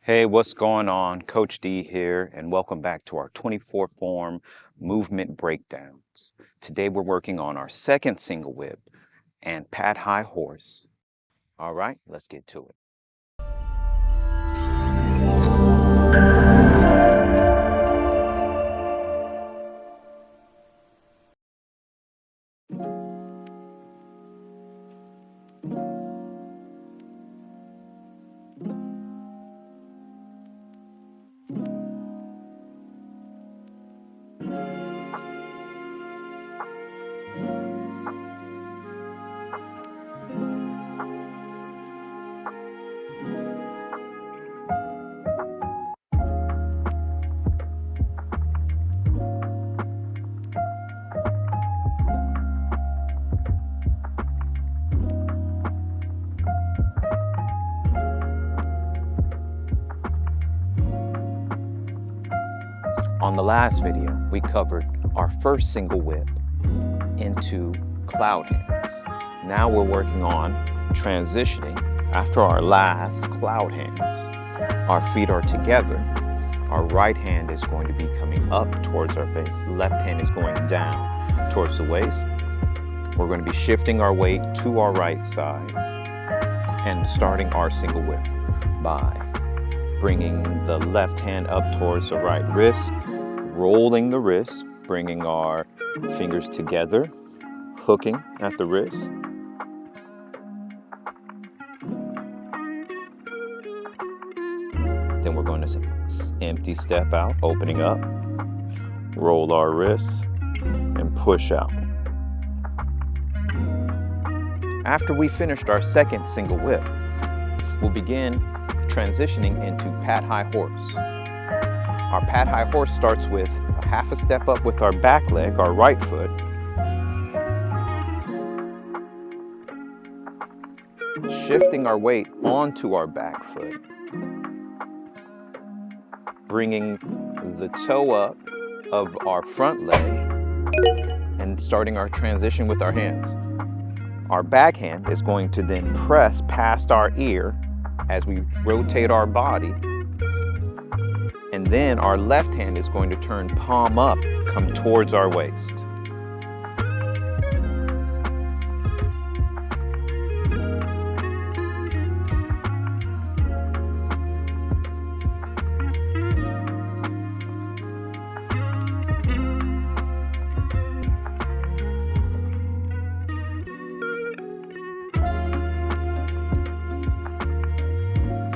Hey, what's going on? Coach D here, and welcome back to our 24 form movement breakdowns. Today we're working on our second single whip and pat high horse. All right, let's get to it. On the last video, we covered our first single whip into cloud hands. Now we're working on transitioning after our last cloud hands. Our feet are together. Our right hand is going to be coming up towards our face. The left hand is going down towards the waist. We're going to be shifting our weight to our right side and starting our single whip by bringing the left hand up towards the right wrist, rolling the wrist, bringing our fingers together, hooking at the wrist. Then we're going to empty step out, opening up, roll our wrists, and push out. After we finished our second single whip, we'll begin transitioning into pat high horse. Our pat high horse starts with a half a step up with our back leg, our right foot, shifting our weight onto our back foot, bringing the toe up of our front leg, and starting our transition with our hands. Our back hand is going to then press past our ear as we rotate our body, and then our left hand is going to turn palm up, come towards our waist.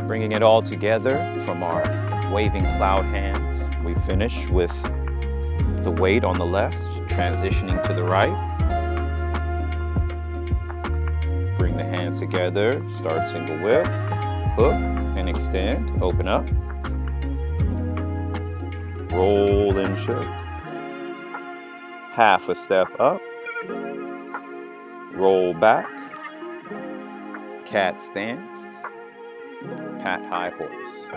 Bringing it all together from our waving cloud hands, we finish with the weight on the left, transitioning to the right. Bring the hands together, start single whip, hook and extend, open up, roll and shift. Half a step up, roll back, cat stance, pat high horse.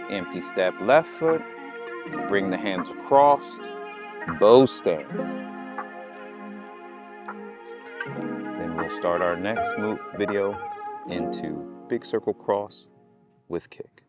Empty step left foot, bring the hands across, bow stand. Then we'll start our next video into big circle cross with kick.